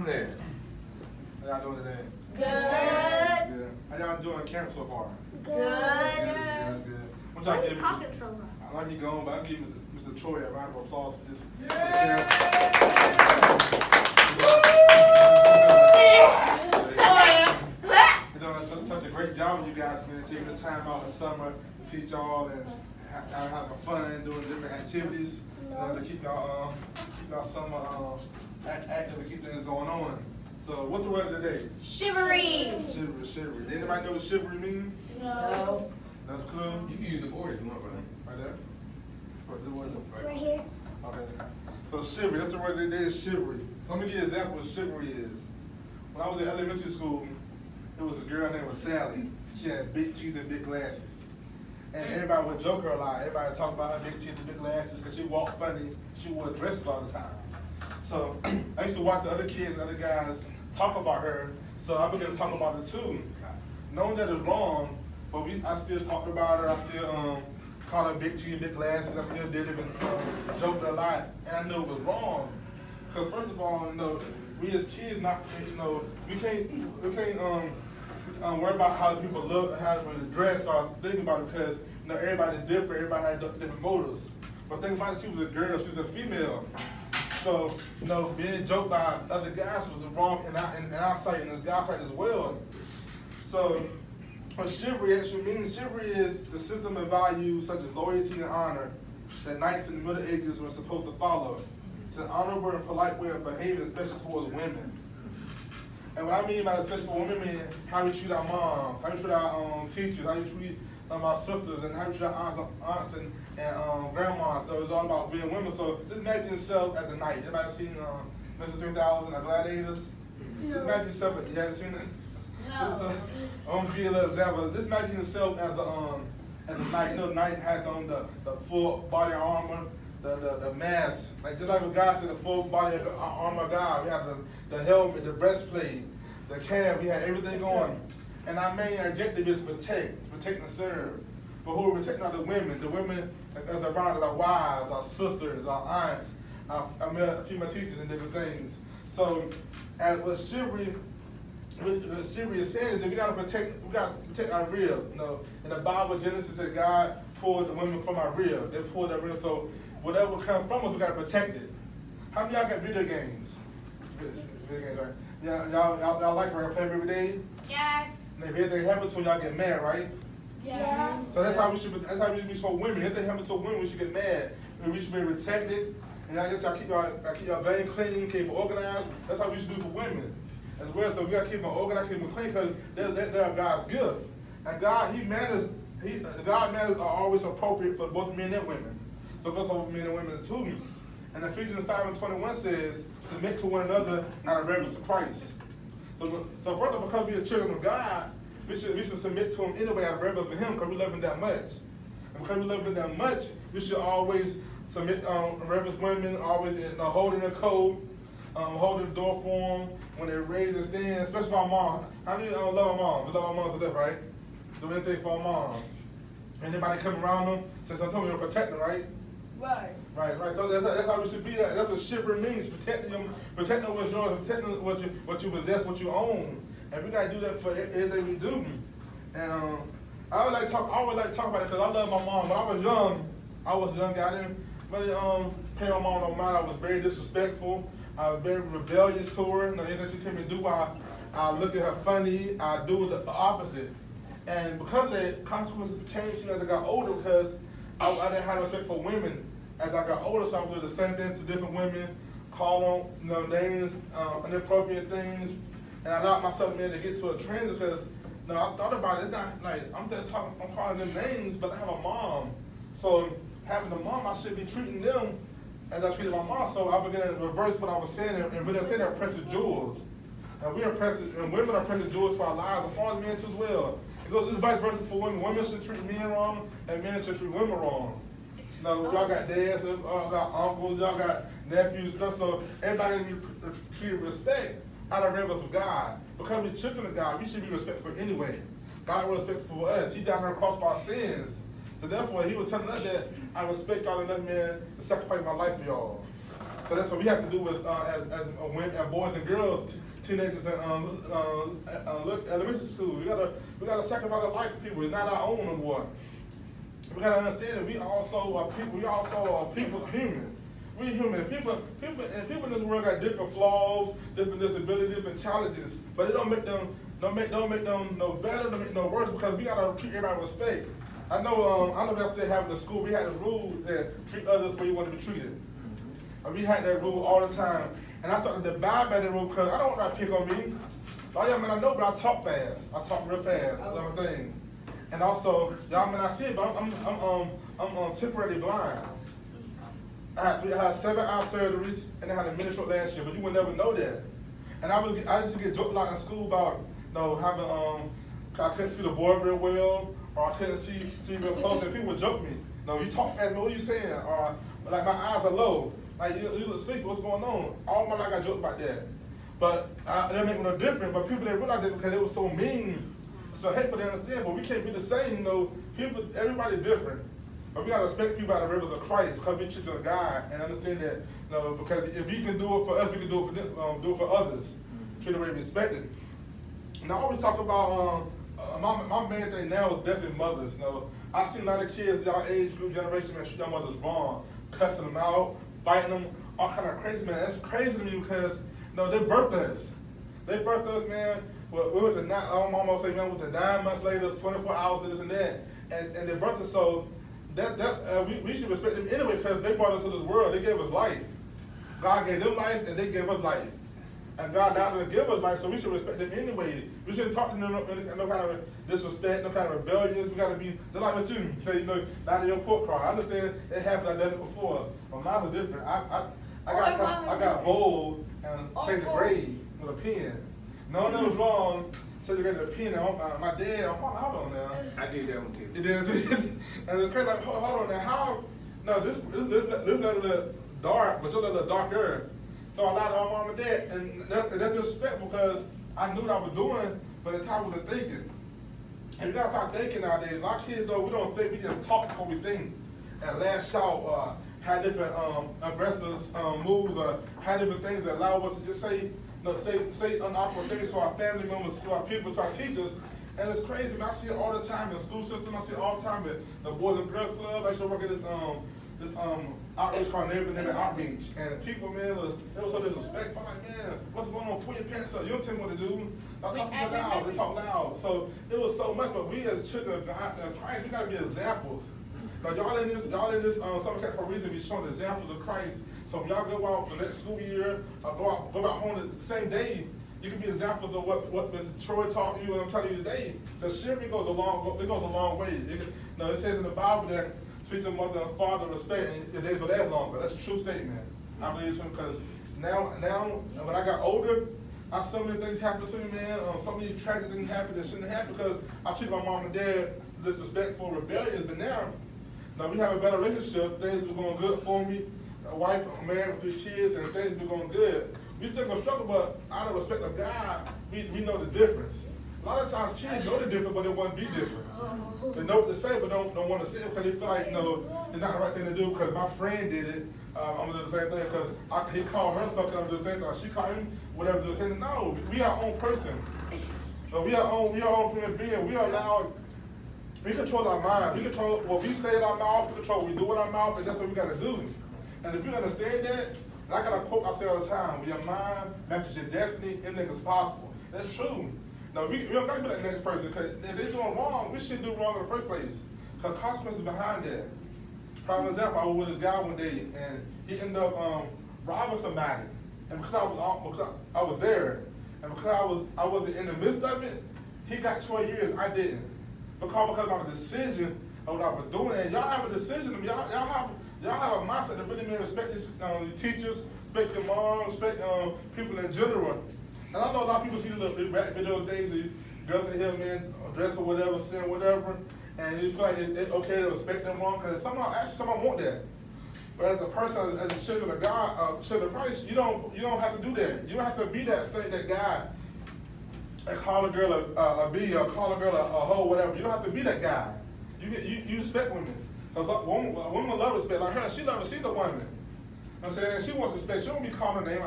from there. How y'all doing today? Good. Good. How y'all doing camp so far? Good. Good. Why are you talking so much? I like you going, but I'll give Mr. Troy a round of applause for this. You're doing such a great job with you guys, man. Taking the time out in the summer to teach y'all and having fun, doing different activities, to keep y'all summer active and keep things going on. So, what's the word of the day? Shivery. Shivery. Did anybody know what shivery means? No. That's a clue. You can use the board if you want, brother. Right there? Right here. Okay. So shivery, that's the word of the day is shivery. So let me give you an example of what shivery is. When I was in elementary school, there was a girl named Sally. She had big teeth and big glasses. And everybody would joke her a lot. Everybody would talk about her big teeth and big glasses because she walked funny. She wore dresses all the time. So I used to watch the other kids and other guys talk about her. So I began to talk about her too. Knowing that it's wrong, but I still talked about her. I still called her big teeth, big glasses. I still did it and joked a lot. And I knew it was wrong. Because first of all, we as kids, we can't worry about how people look, how they dress, or think about it because everybody's different. Everybody has different motives. But think about it, she was a girl, she was a female. So being joked by other guys was wrong in our sight and in God's sight as well. So what chivalry actually means, chivalry is the system of values such as loyalty and honor that knights in the Middle Ages were supposed to follow. It's an honorable and polite way of behaving, especially towards women. And what I mean by especially towards women, I mean how we treat our moms, how we treat our teachers, how you treat our sisters, and how we treat our aunts and grandmas. So it's all about being women. So just imagine yourself as a knight. Anybody seen Mr. 3000 and the Gladiators? No. Just imagine yourself, you haven't seen it? No. I'm gonna give you a little example. Just imagine yourself as a knight. Knight has on the full body armor, the mask. Just like what God said, the full body armor of God. We have the helmet, the breastplate, the calf. We have everything on. And our main objective is protect and serve. But who are protecting are the women. The women that's around us, our wives, our sisters, our aunts, our female teachers, and different things. So, as what chivalry is saying is that we gotta protect our rib. In the Bible, Genesis said God pulled the women from our rib. They pulled our rib. So whatever comes from us, we gotta protect it. How many of y'all got video games? Video games, right? Yeah, y'all like play every day? Yes. And if anything happens to y'all get mad, right? Yes. So that's how we should be for women. If anything happens to women, we should get mad. We should be protected. And I guess y'all keep your vein clean, keep it organized. That's how we should do for women as well. So we gotta keep them organized, keep them clean, because they're God's gift. And God manners are always appropriate for both men and women. So it goes for men and women too. And Ephesians 5:21 says, submit to one another out of reverence to Christ. So first of all, because we are children of God, we should submit to him anyway out of reverence for him, because we love him that much. And because we love him that much, we should always submit, reverence women, always holding their code, holding the door for them when they raise and stand, especially for our mom. How many love our moms? We love our moms to death, right? Do anything for our moms. Anybody come around them, since I told you to protect them, right? Right. So that's how we should be. That's what chivalry means. Protecting what's yours, protecting what you possess, what you own. And we gotta do that for everything we do. And I always like to talk about it because I love my mom. When I was a young guy. I didn't really pay my mom no mind. I was very disrespectful. I was very rebellious to her. Anything she told me to do, I look at her funny. I do the opposite. And because of that, consequences came to me as I got older, because I didn't have respect for women. As I got older, so I would do the same thing to different women, call them names, inappropriate things, and I allowed myself to get to a trend because I thought about it. It's not like I'm calling them names, but I have a mom. So having a mom, I should be treating them as I treated my mom. So I began to reverse what I was saying, and really saying they're precious jewels. And women are precious jewels for our lives, as far as men too as well. It's vice versa for women. Women should treat men wrong, and men should treat women wrong. Y'all got dads, y'all got uncles, y'all got nephews, stuff. So everybody needs to be treated with respect out of reverence of God. Because we're children of God, we should be respectful anyway. God was respectful for us. He died on the cross for our sins. So therefore, he was telling us that I respect y'all and let me sacrifice my life for y'all. So that's what we have to do as boys and girls, teenagers, and elementary school. We gotta sacrifice our life for people. It's not our own no more. We gotta understand that we also are people. We also are people, human. We human. People in this world got different flaws, different disabilities, different challenges. But it don't make them no better, don't make them no worse, because we gotta treat everybody with respect. I know if I still have in the school, we had a rule that treat others where you want to be treated. And we had that rule all the time. And I started to abide by that rule because I don't want to pick on me. Oh yeah, man, I know, but I talk fast. I talk real fast. That's my thing. And also, y'all, man, I see it, but I'm temporarily blind. I had 7 eye surgeries, and I had a mini stroke last year, but you would never know that. And I used to get joked a lot in school about, having I couldn't see the board real well, or I couldn't see real close, and people would joke me. No, you talk fast, man, what are you saying? Or like my eyes are low. Like you look sleepy, what's going on? All my life I joked about that. But it didn't make no difference, but people didn't realize it because they were so mean. So hateful, they understand, but we can't be the same, everybody's different. But we gotta respect people by the rivers of Christ, because we children of God, and understand that, because if He can do it for us, we can do it for them, do it for others. Treat the way we respect it. And I always talk about my main thing now is definitely mothers. I see a lot of kids, y'all age group generation, man, treat their mothers wrong, cussing them out, fighting them, all kind of crazy, man. That's crazy to me because they birthed us. They birthed us, man. We went to my mom say, man, with the 9 months later, 24 hours, this and that, and they birthed us. So we should respect them anyway because they brought us to this world. They gave us life. God gave them life, and they gave us life. And God allowed them to give us life, so we should respect them anyway. We shouldn't talk to them in no kind of disrespect, no kind of rebellious. We got to be just like with you. Say, not in your court car. I understand it happened. I've done it before, but mine was different. I got bold and chased the grave with a pen. No, that was wrong. Chased the grave with a pen. My dad, hold on now. I did that one too. You did too. And it's crazy. Like, hold on now. How? No, this little dark, but you're a little darker. So I lied to my mom and dad, and that's disrespectful because I knew what I was doing, but at the time I wasn't thinking. And we gotta start thinking nowadays. Our kids, we don't think, we just talk before we think. And lash out, have different aggressive moves, have different things that allow us to just say unawkward things to our family members, to our people, to our teachers. And it's crazy, man. I see it all the time in the school system. I see it all the time at the Boys and Girls Club. I used to work at this outreach called Neighborhood Outreach. And people, man, they were so disrespectful. I'm like, man, what's going on? Pull your pants up. You don't tell me what to do. They talk so loud. They talk loud. So it was so much, but we as children of Christ, we gotta be examples. Now y'all in this summer camp for a reason, be showing examples of Christ. So when y'all go out for the next school year, go back home the same day, you can be examples of what Ms. Troy taught you and I'm telling you today. The sharing goes a long way. It says in the Bible that treat your mother and father respect, and your days will last longer. That's a true statement. I believe it's true because now when I got older, so many things happened to me, man. So many tragic things happened that shouldn't happen because I treated my mom and dad disrespectful, rebellious. But now we have a better relationship. Things were going good for me. A wife, married with 3 kids, and things were going good. We still gonna struggle, but out of respect of God, we know the difference. A lot of times kids know the difference, but they want to be different. They know what to say, but don't want to say it because they feel like, it's not the right thing to do because my friend did it. I'm gonna do the same thing because he called her something, I'm gonna do the same thing. She called him, whatever, do the same thing. No, we our own person. So we our own human being. We control our mind. We control what we say in our mouth, we control what we do with our mouth, and that's what we gotta do. And if you understand that, I got a quote I say all the time, with your mind matches your destiny, anything is possible. That's true. Now, we don't got to be like the next person, because if they're doing wrong, we shouldn't do wrong in the first place. Because consequences behind that. For example, I was with this guy one day, and he ended up robbing somebody. And because I was there, and because I wasn't in the midst of it, he got 12 years, I didn't. Because of my decision of what I was doing, and y'all have a decision, y'all have a mindset that really means respect these teachers, respect your mom, respect people in general. And I know a lot of people see the rap video days, the girls in here, man, dress or whatever, sin whatever, and you feel like it's okay to respect them wrong, because someone want that. But as a person, as a children of God, children of Christ, you don't have to do that. You don't have to be that guy and call a girl a B or call a girl a hoe, whatever. You don't have to be that guy. You respect women. Because women love respect. Like her, she's a woman. I'm saying? She wants respect. She don't be calling her name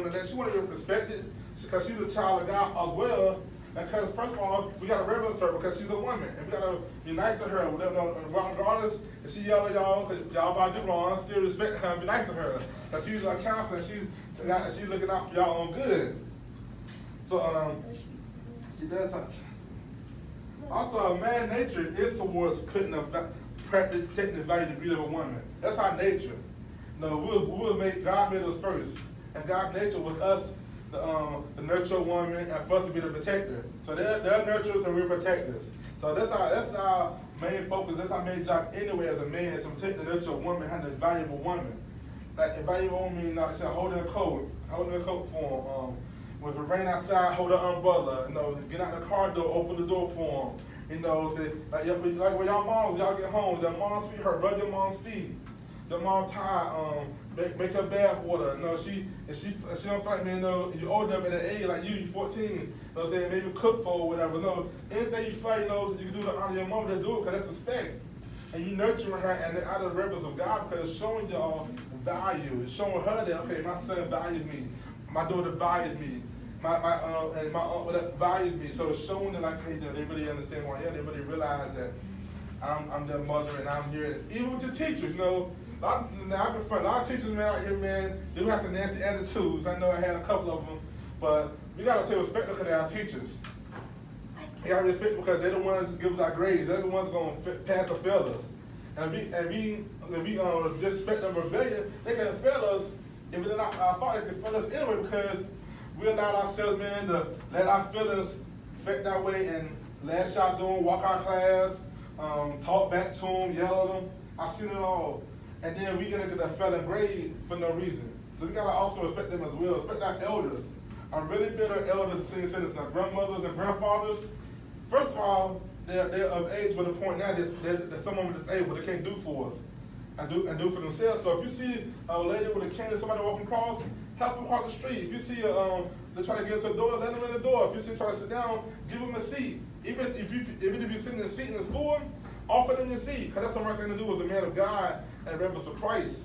like that. She want to be respected because she's a child of God as well. And because, first of all, we got to reverence her because she's a woman. And we got to be nice to her. Regardless if she yell at y'all because y'all about to do wrong, still respect her and be nice to her. Because she's a counselor and she's looking out for y'all on good. So, she does talk. Also, man's nature is towards taking the value and beauty of a woman. That's our nature. No, God made us first. And God's nature was us to nurture a woman and for us to be the protector. So they're nurturers and we're protectors. So that's our main focus. That's our main job anyway as a man, is to protect and nurture a woman, having a valuable woman. Like a valuable woman means like holding a coat for them. When it rain outside, hold an umbrella. Get out the car door, open the door for them. Like when y'all get home, their mom's feet hurt, rub your mom's feet. Your mom tired, make her bath water. She don't feel like, man, you're old enough at an age like you're 14. I'm saying, maybe cook for or whatever. Anything you feel like, you can do to honor your mom, to do it because that's respect. And you nurturing her and out of the reverence of God because it's showing y'all value. It's showing her that, okay, my son values me. My daughter values me. My aunt values me. So it's showing them like, hey, they really understand who I am. They really realize that I'm their mother and I'm here. Even with your teachers, a lot of teachers, man, out here, man, they do have some nasty attitudes. I know I had a couple of them, but we gotta take respect because they're our teachers. We gotta respect because they're the ones who give us our grades. They're the ones gonna pass or fail us. And if we disrespect them rebellion, they can fail us. If they're not our fault, they can fail us anyway because we allowed ourselves, man, to let our feelings affect that way and lash out doing, walk our class, talk back to them, yell at them. I've seen it all. And then we gonna get a failing grade for no reason. So we gotta also respect them as well. Respect our elders. I'm really big on elders and senior citizens, our grandmothers and grandfathers. First of all, they're of age with a point now that someone disabled, they can't do for us and do for themselves. So if you see a lady with a cane, somebody walking across, help them across the street. If you see they try to get into the door, let them in the door. If you see them try to sit down, give them a seat. Even if you're sitting in a seat in the school, offer them your seat, because that's the right thing to do as a man of God and reverence of Christ.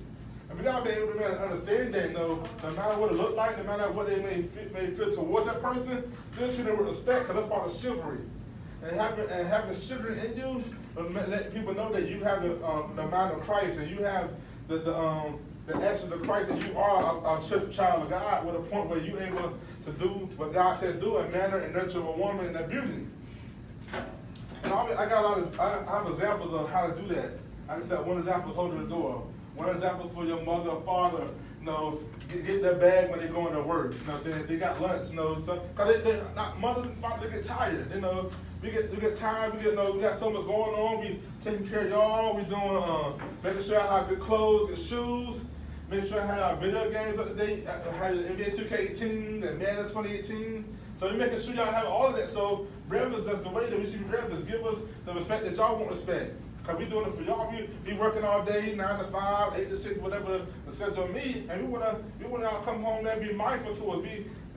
And we gotta be able to understand that, no matter what it look like, no matter what they may feel towards that person, still treat them with respect, because that's part of chivalry. And having chivalry in you, let people know that you have the mind of Christ, and you have the actions of Christ, and you are a child of God, with a point where you're able to do what God said do, and manner and nurture a woman in that beauty. And I have examples of how to do that. Like I said, one example is holding the door. One example is for your mother or father, get their bag when they go into work. You know what I'm saying? They got lunch, because mothers and fathers get tired. We get tired. We got so much going on. We taking care of y'all. We doing making sure I have good clothes, good shoes. Making sure I have our video games up to date. I have NBA 2K18 and Madden 2018. So we're making sure y'all have all of that. So reverence, that's the way that we should be reverence. Give us the respect that y'all want respect. Because we doing it for y'all. We be working all day, 9 to 5, 8 to 6, whatever the schedule me. And we wanna come home and be mindful to us.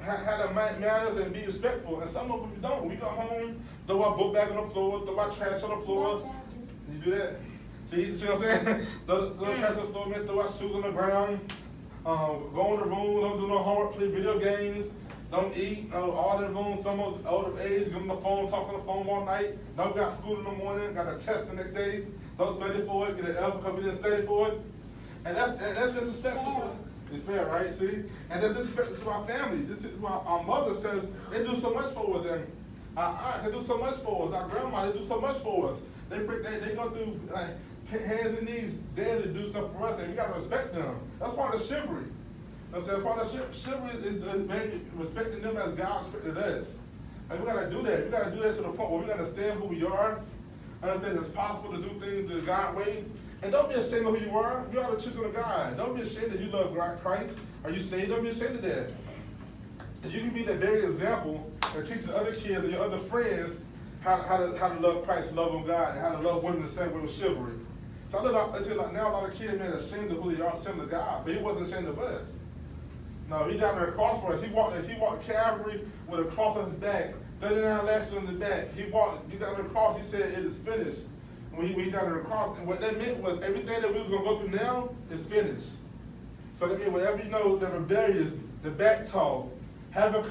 Have the manners and be respectful. And some of us don't. We go home, throw our book bag on the floor, throw our trash on the floor. You do that? See what I'm saying? throw trash on the floor, throw our shoes on the ground. Go in the room, don't do no homework, play video games. Don't eat, all in the room, some of older age, give them the phone, talk on the phone all night. Don't got school in the morning, got a test the next day. Don't study for it, get an F because we didn't study for it. And that's disrespectful. It's fair, right? See? And that's disrespectful to our family. This is our mothers, because they do so much for us. And our aunts, they do so much for us. Our grandma, they do so much for us. They go through hands and knees daily to do stuff for us, and we got to respect them. That's part of chivalry. I said, part of chivalry is respecting them as God respected us. And we gotta do that. We gotta do that to the point where we understand who we are, understand it's possible to do things the God way. And don't be ashamed of who you are. You are the children of God. Don't be ashamed that you love Christ. Are you saved? Don't be ashamed of that. And you can be the very example and teach the other kids and your other friends how to love Christ, love on God, and how to love women the same way with chivalry. So I feel like now a lot of kids, man, are ashamed of who they are, ashamed of God, but he wasn't ashamed of us. No, he died on the cross for us. He walked Calvary with a cross on his back, 39 lashes on his back. He died on the cross, he said, it is finished. When he died on the cross, and what that meant was everything that we was going to go through now is finished. So that means whenever you know the rebellious, the back talk, have a